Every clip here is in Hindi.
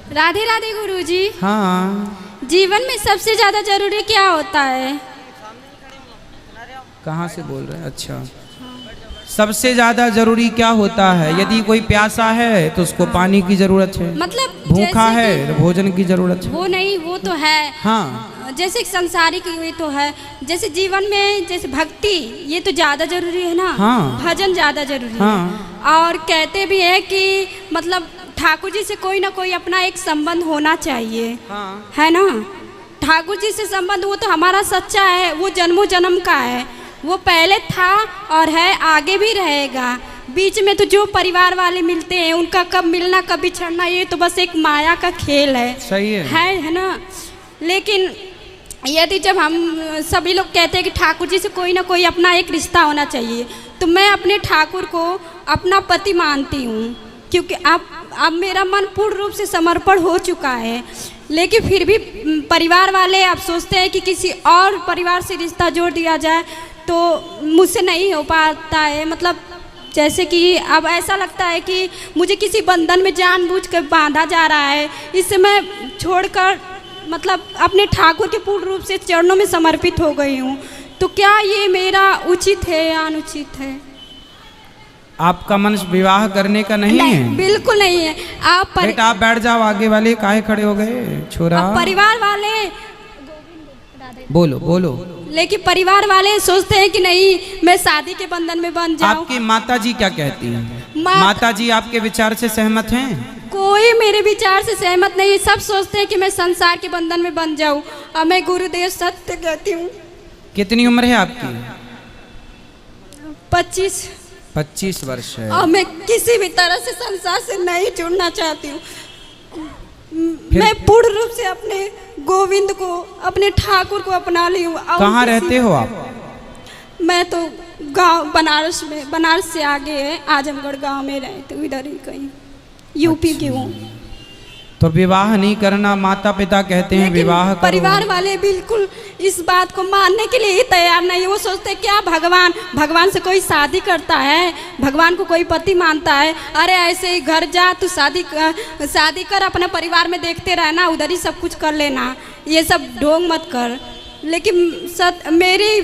राधे राधे गुरुजी। हाँ, जीवन में सबसे ज्यादा जरूरी क्या होता है? कहाँ से बोल रहे हैं? अच्छा, सबसे ज्यादा जरूरी क्या होता है? यदि कोई प्यासा है तो उसको पानी की जरूरत है, मतलब भूखा जैसे है तो भोजन की जरूरत है। वो नहीं, वो तो है। हाँ, जैसे संसारिक ये तो है, जैसे जीवन में जैसे भक्ति ये तो ज्यादा जरूरी है ना। हाँ। भजन ज्यादा जरूरी हाँ। है। और कहते भी है कि मतलब ठाकुर जी से कोई ना कोई अपना एक संबंध होना चाहिए। हाँ। है ना। ठाकुर जी से संबंध वो तो हमारा सच्चा है, वो जन्मों जन्म का है, वो पहले था और है, आगे भी रहेगा। बीच में तो जो परिवार वाले मिलते हैं उनका कब मिलना कब बिछड़ना ये तो बस एक माया का खेल है। सही है ना। लेकिन यदि जब हम सभी लोग कहते हैं कि ठाकुर जी से कोई ना कोई अपना एक रिश्ता होना चाहिए, तो मैं अपने ठाकुर को अपना पति मानती हूँ, क्योंकि अब मेरा मन पूर्ण रूप से समर्पण हो चुका है। लेकिन फिर भी परिवार वाले अब सोचते हैं कि किसी और परिवार से रिश्ता जोड़ दिया जाए, तो मुझसे नहीं हो पाता है। मतलब जैसे कि अब ऐसा लगता है कि मुझे किसी बंधन में जानबूझकर बांधा जा रहा है, इससे मैं छोड़कर मतलब अपने ठाकुर के पूर्ण रूप से चरणों में समर्पित हो गई हूँ। तो क्या ये मेरा उचित है या अनुचित है? आपका मन विवाह करने का नहीं है? बिल्कुल नहीं है। बेटा आप बैठ जाओ, आगे वाले काहे खड़े हो गए छोरा? परिवार वाले बोलो बोलो। लेकिन परिवार वाले सोचते हैं कि नहीं मैं शादी के बंधन में बंध जाऊं। आपकी माता जी क्या कहती हैं? माता जी आपके विचार से सहमत हैं? कोई मेरे विचार से सहमत नहीं है। सब सोचते हैं कि मैं संसार के बंधन में बंध जाऊं, और मैं गुरुदेव सत्य कहती हूँ। कितनी उम्र है आपकी? 25 वर्ष है। और मैं किसी भी तरह से संसार से नहीं जुड़ना चाहती हूँ। मैं पूर्ण रूप से अपने गोविंद को, अपने ठाकुर को अपना ली हूँ। कहाँ रहते हो आप? मैं तो गांव बनारस में, बनारस से आगे है आजमगढ़ गांव में रहती हूँ, इधर ही कहीं यूपी की हूँ। तो विवाह नहीं करना, माता पिता कहते हैं विवाह करो। परिवार वाले बिल्कुल इस बात को मानने के लिए ही तैयार नहीं है। वो सोचते हैं क्या भगवान से कोई शादी करता है, भगवान को कोई पति मानता है? अरे ऐसे ही घर जा, तू शादी कर, अपने परिवार में देखते रहना, उधर ही सब कुछ कर लेना, ये सब ढोंग मत कर। लेकिन मेरी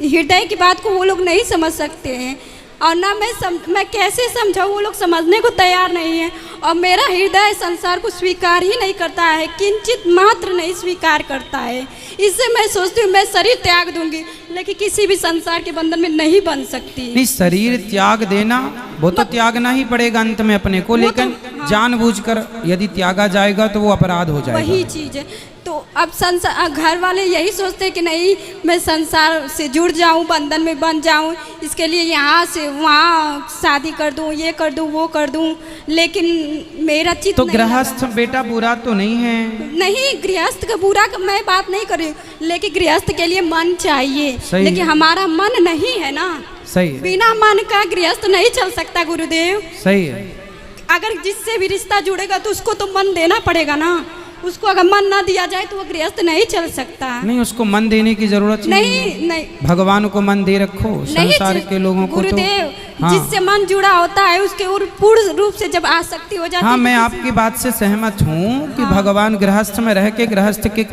हृदय की बात को वो लोग नहीं समझ सकते हैं, और ना मैं कैसे समझाऊँ, वो लोग समझने को तैयार नहीं है। और मेरा हृदय संसार को स्वीकार ही नहीं करता है, किंचित मात्र नहीं स्वीकार करता है। इससे मैं सोचती हूँ मैं शरीर त्याग दूंगी, लेकिन किसी भी संसार के बंधन में नहीं बन सकती। नहीं, शरीर त्याग देना वो तो त्यागना ही पड़ेगा अंत में अपने को, लेकिन तो, हाँ। जानबूझकर यदि त्यागा जाएगा तो वो अपराध हो जाएगा। वही चीज है। तो अब संसार घर वाले यही सोचते हैं कि नहीं मैं संसार से जुड़ जाऊं, बंधन में बन जाऊं, इसके लिए यहाँ से वहाँ शादी कर दूं, ये कर दूं, वो कर दूं। लेकिन मेरा चित्त तो गृहस्थ बेटा बुरा तो नहीं है? नहीं, गृहस्थ का बुरा का मैं बात नहीं कर रही, लेकिन गृहस्थ के लिए मन चाहिए, लेकिन हमारा मन नहीं है ना। सही है। बिना मन का गृहस्थ नहीं चल सकता गुरुदेव। सही है। अगर जिससे भी रिश्ता जुड़ेगा तो उसको तो मन देना पड़ेगा ना। उसको अगर मन ना दिया जाए तो वो गृहस्थ नहीं चल सकता। नहीं, उसको मन देने की जरूरत नहीं। भगवान को मन दे रखो, संसार के लोगों को गुरुदेव हाँ। जिससे मन जुड़ा होता है उसके पूर्ण रूप से जब आसक्ति हो जाती है। हाँ, मैं आपकी बात से सहमत हूँ कि हाँ। भगवान गृहस्थ में रह के गृहस्थ के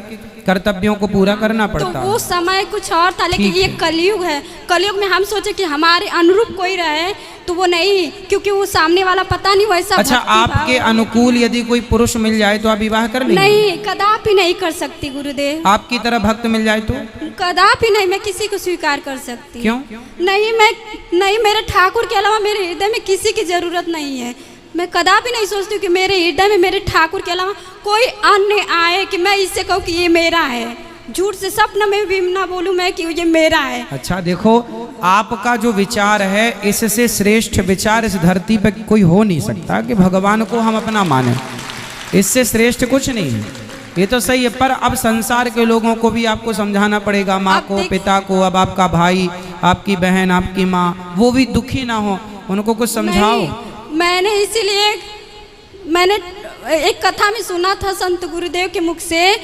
कर्तव्यों को पूरा करना पड़ता है। तो वो समय कुछ और था, लेकिन ये कलयुग है। कलयुग में हम सोचे कि हमारे अनुरूप कोई रहे, तो वो नहीं, क्योंकि वो सामने वाला पता नहीं वैसा। अच्छा, आपके अनुकूल यदि कोई पुरुष मिल जाए तो आप विवाह कर लेंगे? नहीं, कदापि नहीं कर सकती गुरुदेव। आपकी तरह भक्त मिल जाए तो? कदापि नहीं, मैं किसी को स्वीकार कर सकती। क्यों? नहीं, मेरे ठाकुर के अलावा मेरे हृदय में किसी की जरूरत नहीं है। मैं कदापि नहीं सोचती कि मेरे हृदय में मेरे ठाकुर के अलावा कोई अन्य आए कि मैं इससे कहूँ कि ये मेरा है। झूठ से सपना में भी ना बोलूँ मैं कि ये मेरा है। अच्छा देखो, आपका जो विचार है इससे श्रेष्ठ विचार इस धरती पे कोई हो नहीं सकता कि भगवान को हम अपना माने। इससे श्रेष्ठ कुछ नहीं है, ये तो सही है। पर अब संसार के लोगों को भी आपको समझाना पड़ेगा, माँ को, पिता को, अब आपका भाई, आपकी बहन, आपकी माँ, वो भी दुखी ना हो, उनको कुछ समझाओ। मैंने एक कथा में सुना था संत गुरुदेव के मुख से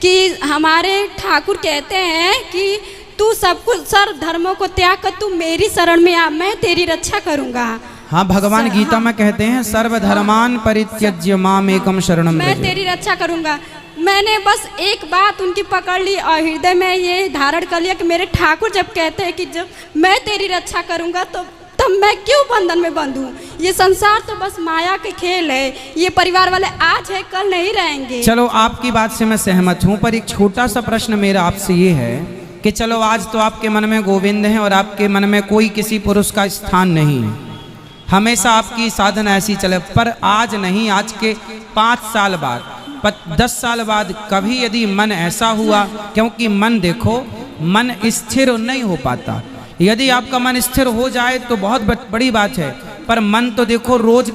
कि हमारे ठाकुर कहते हैं कि तू सब कुछ सर्व धर्मों को त्याग कर तू मेरी शरण में आ, मैं तेरी रक्षा करूँगा। हाँ, भगवान गीता में कहते हैं सर्वधर्मान परित्यज्य माम एकम शरणम मैं व्रज। तेरी रक्षा करूंगा। मैंने बस एक बात उनकी पकड़ ली और हृदय में ये धारण कर लिया कि मेरे ठाकुर जब कहते हैं कि जब मैं तेरी रक्षा करूंगा तो तब मैं क्यों बंधन में बंधूं। ये संसार तो बस माया के खेल है, ये परिवार वाले आज है कल नहीं रहेंगे। चलो आपकी बात से मैं सहमत हूँ, पर एक छोटा सा प्रश्न मेरा आपसे ये है कि चलो आज तो आपके मन में गोविंद है और आपके मन में कोई किसी पुरुष का स्थान नहीं है, हमेशा आपकी साधना ऐसी चले, पर आज नहीं, आज के 5 साल बाद 10 साल बाद कभी यदि मन ऐसा हुआ, क्योंकि मन देखो मन स्थिर नहीं हो पाता, यदि आपका मन स्थिर हो जाए तो बहुत बड़ी बात है, पर मन तो देखो रोज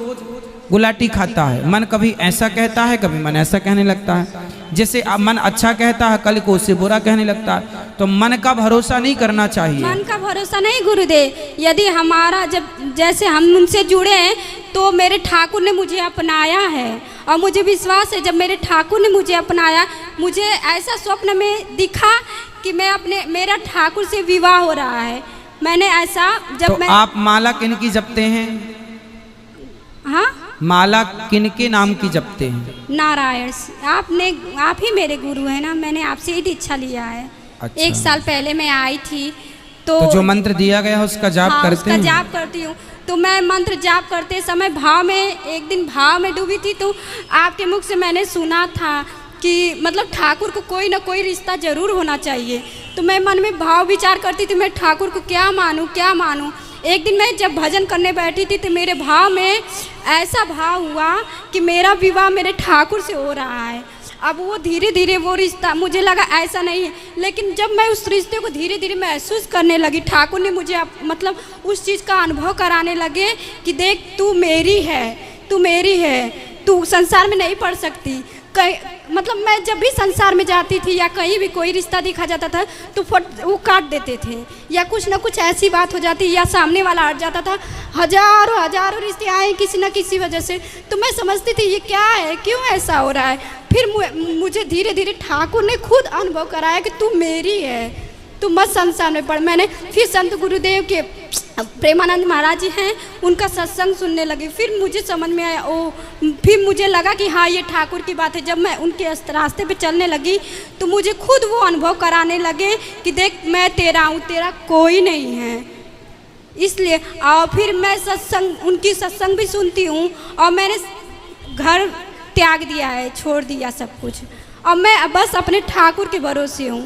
गुलाटी खाता है, मन कभी ऐसा कहता है कभी मन ऐसा कहने लगता है, जैसे मन अच्छा कहता है कल को उससे बुरा कहने लगता है, तो मन का भरोसा नहीं करना चाहिए। मन का भरोसा नहीं गुरुदेव, यदि हमारा जब जैसे हम उनसे जुड़े हैं तो मेरे ठाकुर ने मुझे अपनाया है और मुझे विश्वास है जब मेरे ठाकुर ने मुझे अपनाया, मुझे ऐसा स्वप्न में दिखा कि मेरा ठाकुर से विवाह हो रहा है। मैंने ऐसा जब तो आप माला किनकी जपते हैं? हाँ, माला किनके नाम की जपते हैं? नारायण। आप ही मेरे गुरु हैं ना, मैंने आपसे ही दीक्षा लिया है। अच्छा। 1 साल पहले मैं आई थी तो जो मंत्र दिया गया है उसका जाप हाँ, करते उसका हैं? जाप करती हूँ। तो मैं मंत्र जाप करते समय एक दिन भाव में डूबी थी, तो आपके मुख से मैंने सुना था कि मतलब ठाकुर को कोई ना कोई रिश्ता जरूर होना चाहिए। तो मैं मन में भाव विचार करती थी, मैं ठाकुर को क्या मानूं। एक दिन मैं जब भजन करने बैठी थी तो मेरे भाव में ऐसा भाव हुआ कि मेरा विवाह मेरे ठाकुर से हो रहा है। अब वो धीरे धीरे वो रिश्ता, मुझे लगा ऐसा नहीं है, लेकिन जब मैं उस रिश्ते को धीरे धीरे महसूस करने लगी, ठाकुर ने मुझे मतलब उस चीज़ का अनुभव कराने लगे कि देख तू मेरी है, तू संसार में नहीं पड़ सकती। मतलब मैं जब भी संसार में जाती थी या कहीं भी कोई रिश्ता दिखा जाता था तो वो काट देते थे, या कुछ ना कुछ ऐसी बात हो जाती या सामने वाला हट जाता था। हजारों रिश्ते आए किसी न किसी वजह से, तो मैं समझती थी ये क्या है, क्यों ऐसा हो रहा है। फिर मुझे धीरे धीरे ठाकुर ने खुद अनुभव कराया कि तू मेरी है, तू मत संसार में पढ़। मैंने फिर संत गुरुदेव के प्रेमानंद महाराज जी हैं, उनका सत्संग सुनने लगी, फिर मुझे समझ में आया फिर मुझे लगा कि हाँ ये ठाकुर की बात है। जब मैं उनके रास्ते पे चलने लगी तो मुझे खुद वो अनुभव कराने लगे कि देख मैं तेरा हूँ, तेरा कोई नहीं है। इसलिए और फिर मैं उनकी सत्संग भी सुनती हूँ और मैंने घर त्याग दिया है, छोड़ दिया सब कुछ, और मैं बस अपने ठाकुर के भरोसे हूँ।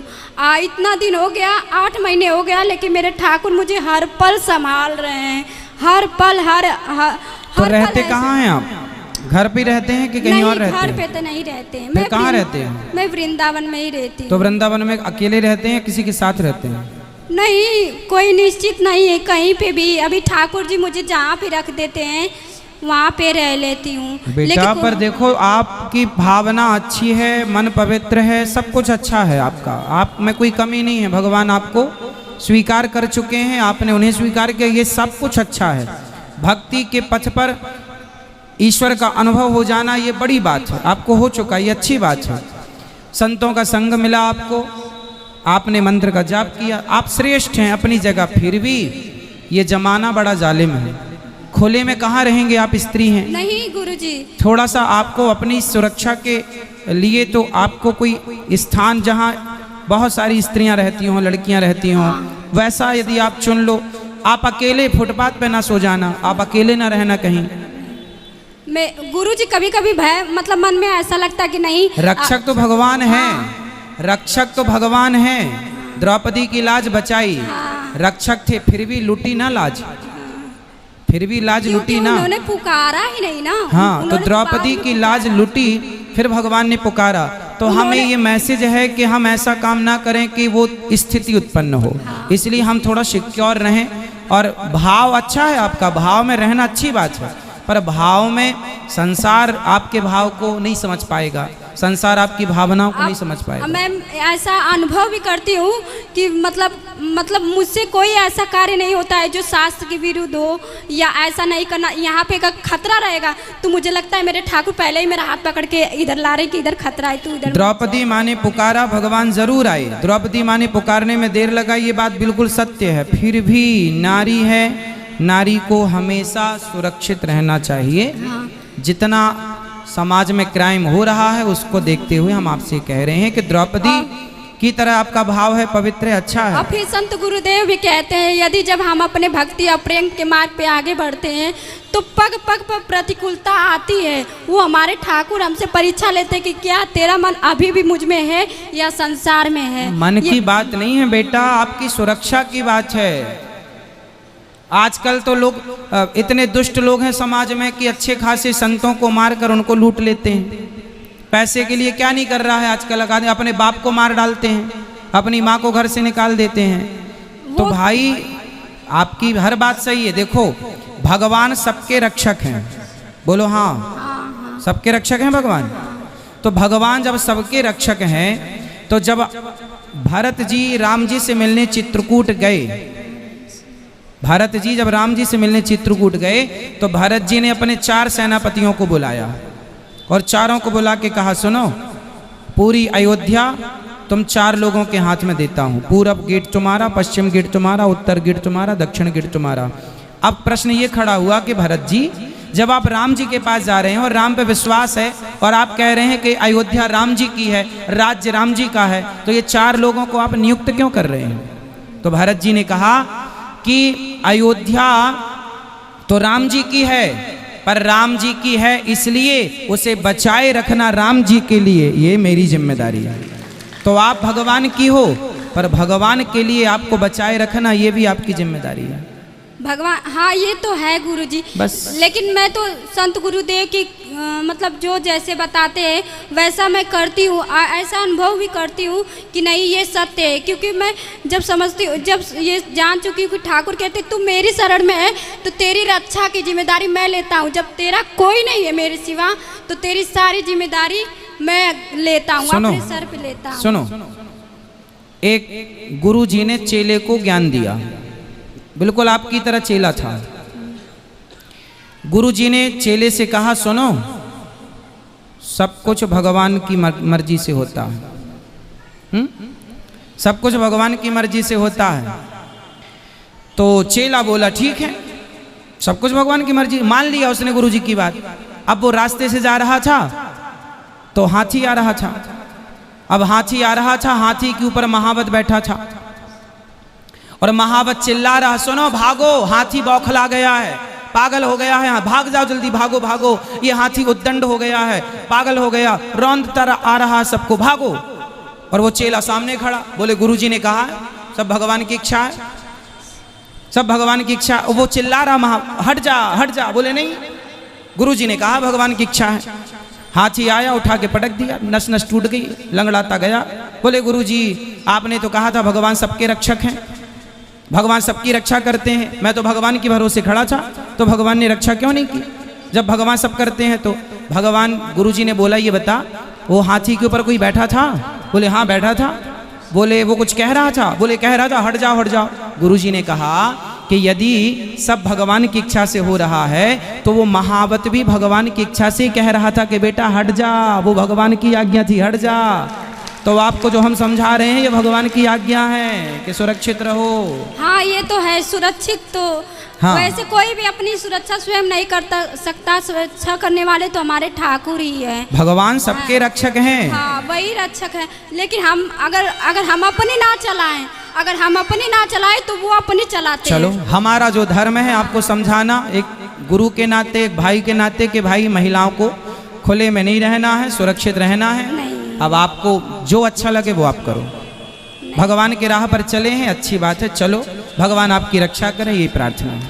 इतना दिन हो गया, 8 महीने हो गया, लेकिन मेरे ठाकुर मुझे हर पल संभाल रहे हैं, हर पल हर तो रहते कहाँ हैं आप? घर पे रहते हैं कि कहीं और रहते हैं? घर पे तो नहीं रहते हैं। मैं कहाँ रहते हैं? मैं वृंदावन में ही रहती हूँ। तो वृंदावन में अकेले रहते हैं, किसी के साथ रहते हैं? नहीं, कोई निश्चित नहीं है कहीं पे भी। अभी ठाकुर जी मुझे जहाँ पे रख देते हैं वहाँ पे रह लेती हूँ। बेटा पर देखो आपकी भावना अच्छी है, मन पवित्र है, सब कुछ अच्छा है आपका, आप में कोई कमी नहीं है। भगवान आपको स्वीकार कर चुके हैं, आपने उन्हें स्वीकार किया, ये सब कुछ अच्छा है। भक्ति के पथ पर ईश्वर का अनुभव हो जाना ये बड़ी बात है, आपको हो चुका, ये अच्छी बात है। संतों का संग मिला आपको, आपने मंत्र का जाप किया, आप श्रेष्ठ हैं अपनी जगह। फिर भी ये जमाना बड़ा जालिम है, खुले में कहाँ रहेंगे आप, स्त्री हैं। नहीं गुरुजी, थोड़ा सा आपको अपनी सुरक्षा के लिए तो आपको कोई स्थान जहाँ बहुत सारी स्त्रियां रहती हों, लड़कियां रहती हों, वैसा यदि आप चुन लो। आप अकेले फुटपाथ पे ना सो जाना, आप अकेले ना रहना कहीं। मैं गुरुजी कभी कभी भय, मतलब मन में ऐसा लगता कि नहीं, रक्षक तो भगवान है, रक्षक तो भगवान है। द्रौपदी की लाज बचाई, रक्षक थे, फिर भी लूटी ना लाज, फिर भी लाज लूटी ना, उन्होंने पुकारा ही नहीं ना। हाँ, तो द्रौपदी की लाज लूटी, फिर भगवान ने पुकारा। तो हमें ये मैसेज है कि हम ऐसा काम ना करें कि वो स्थिति उत्पन्न हो। इसलिए हम थोड़ा सिक्योर रहें, और भाव अच्छा है आपका, भाव में रहना अच्छी बात है, पर भाव में संसार आपके भाव को नहीं समझ पाएगा, संसार आपकी भावनाओं को नहीं समझ पाएगा। मैं ऐसा अनुभव भी करती हूँ कि मतलब मुझसे कोई ऐसा कार्य नहीं होता है जो शास्त्र के विरुद्ध हो, या ऐसा नहीं करना, यहाँ पे का खतरा रहेगा तो मुझे लगता है मेरे ठाकुर पहले ही मेरा हाथ पकड़ के इधर ला रहे कि इधर खतरा है, तू इधर। द्रौपदी माँ ने पुकारा, भगवान जरूर आए। द्रौपदी माँ ने पुकारने में देर लगा, ये बात बिल्कुल सत्य है। फिर भी नारी है, नारी को हमेशा सुरक्षित रहना चाहिए। हाँ जितना समाज में क्राइम हो रहा है उसको देखते हुए हम आपसे कह रहे हैं कि द्रौपदी की तरह आपका भाव है, पवित्र है, अच्छा है। और फिर संत गुरुदेव भी कहते हैं यदि जब हम अपने भक्ति और प्रेम के मार्ग पे आगे बढ़ते हैं तो पग पग पर प्रतिकूलता आती है। वो हमारे ठाकुर हमसे परीक्षा लेते कि क्या तेरा मन अभी भी मुझ में है या संसार में है। मन की बात नहीं है बेटा, आपकी सुरक्षा की बात है। आजकल तो लोग इतने दुष्ट लोग हैं समाज में कि अच्छे खासे संतों को मारकर उनको लूट लेते हैं। पैसे के लिए क्या नहीं कर रहा है आजकल, अपने बाप को मार डालते हैं, अपनी माँ को घर से निकाल देते हैं। तो भाई आपकी हर बात सही है। देखो भगवान सबके रक्षक हैं, बोलो हाँ, सबके रक्षक हैं भगवान। तो भगवान जब सबके रक्षक हैं तो जब भरत जी राम जी से मिलने चित्रकूट गए, भरत जी जब राम जी से मिलने चित्रकूट गए तो भरत जी ने अपने 4 सेनापतियों को बुलाया और चारों को बुला के कहा सुनो, पूरी अयोध्या तुम 4 लोगों के हाथ में देता हूँ। पूरब गेट तुम्हारा, पश्चिम गेट तुम्हारा, उत्तर गेट तुम्हारा, दक्षिण गेट तुम्हारा। अब प्रश्न ये खड़ा हुआ कि भरत जी जब आप राम जी के पास जा रहे हैं और राम पे विश्वास है और आप कह रहे हैं कि अयोध्या राम जी की है, राज्य राम जी का है, तो ये 4 लोगों को आप नियुक्त क्यों कर रहे हैं? तो भरत जी ने कहा कि अयोध्या तो राम जी की है, पर राम जी की है इसलिए उसे बचाए रखना राम जी के लिए ये मेरी जिम्मेदारी है। तो आप भगवान की हो पर भगवान के लिए आपको बचाए रखना ये भी आपकी जिम्मेदारी है। भगवान हाँ ये तो है गुरुजी, बस। लेकिन मैं तो संत गुरुदेव की मतलब जो जैसे बताते हैं वैसा मैं करती हूँ। ऐसा अनुभव भी करती हूँ कि नहीं ये सत्य है, क्योंकि मैं जब समझती हूँ, जब ये जान चुकी हूँ कि ठाकुर कहते तू मेरी शरण में है तो तेरी रक्षा की जिम्मेदारी मैं लेता हूँ। जब तेरा कोई नहीं है मेरे सिवा तो तेरी सारी जिम्मेदारी मैं लेता हूँ, अपने सर पे लेता हूँ। सुनो, एक गुरु जी ने चेले को ज्ञान दिया, बिल्कुल आपकी तरह चेला था। गुरु जी ने चेले से कहा सुनो, सब कुछ भगवान की मर्जी से होता है। सब कुछ भगवान की मर्जी से होता है। तो चेला बोला ठीक है, सब कुछ भगवान की मर्जी, मान लिया उसने गुरु जी की बात। अब वो रास्ते से जा रहा था तो हाथी आ रहा था। अब हाथी आ रहा था, हाथी के ऊपर महावत बैठा था और महावत चिल्ला रहा सुनो भागो, हाथी बौखला गया है, पागल हो गया है, भाग जाओ जल्दी, भागो भागो, ये हाथी उद्दंड हो गया है, पागल हो गया, रौंदता आ रहा है सबको, भागो। और वो चेला सामने खड़ा, बोले गुरुजी ने कहा सब भगवान की इच्छा है, सब भगवान की इच्छा। वो चिल्ला रहा हट जा हट जा, बोले नहीं गुरुजी ने कहा भगवान की इच्छा है। हाथी आया, उठा के पटक दिया, नस नस टूट गई, लंगड़ाता गया। बोले गुरुजी आपने तो कहा था भगवान सबके रक्षक हैं, भगवान सबकी रक्षा करते हैं, मैं तो भगवान के भरोसे खड़ा था, तो भगवान ने रक्षा क्यों नहीं की? जब भगवान सब करते हैं तो भगवान। गुरुजी ने बोला ये बता वो हाथी के ऊपर कोई बैठा था? बोले हाँ बैठा था। बोले वो कुछ कह रहा था? बोले कह रहा था हट जाओ हट जाओ। गुरुजी ने कहा कि यदि सब भगवान की इच्छा से हो रहा है तो वो महावत भी भगवान की इच्छा से कह रहा था कि बेटा हट जा, वो भगवान की आज्ञा थी, हट जा। तो आपको जो हम समझा रहे हैं ये भगवान की आज्ञा है कि सुरक्षित रहो। हाँ ये तो है सुरक्षित, तो हाँ। वैसे कोई भी अपनी सुरक्षा स्वयं नहीं करता सकता, सुरक्षा करने वाले तो हमारे ठाकुर ही है। भगवान सबके रक्षक हैं। हाँ वही रक्षक है, लेकिन हम अगर हम अपनी ना चलाएं, अगर हम अपनी ना चलाएं तो वो अपनी चलाते चलो हैं। हमारा जो धर्म है आपको समझाना, एक गुरु के नाते, एक भाई के नाते कि भाई महिलाओं को खुले में नहीं रहना है, सुरक्षित रहना है। नहीं। अब आपको जो अच्छा लगे वो आप करो, भगवान की राह पर चले हैं, अच्छी बात है, चलो भगवान आपकी रक्षा करे, ये प्रार्थना है।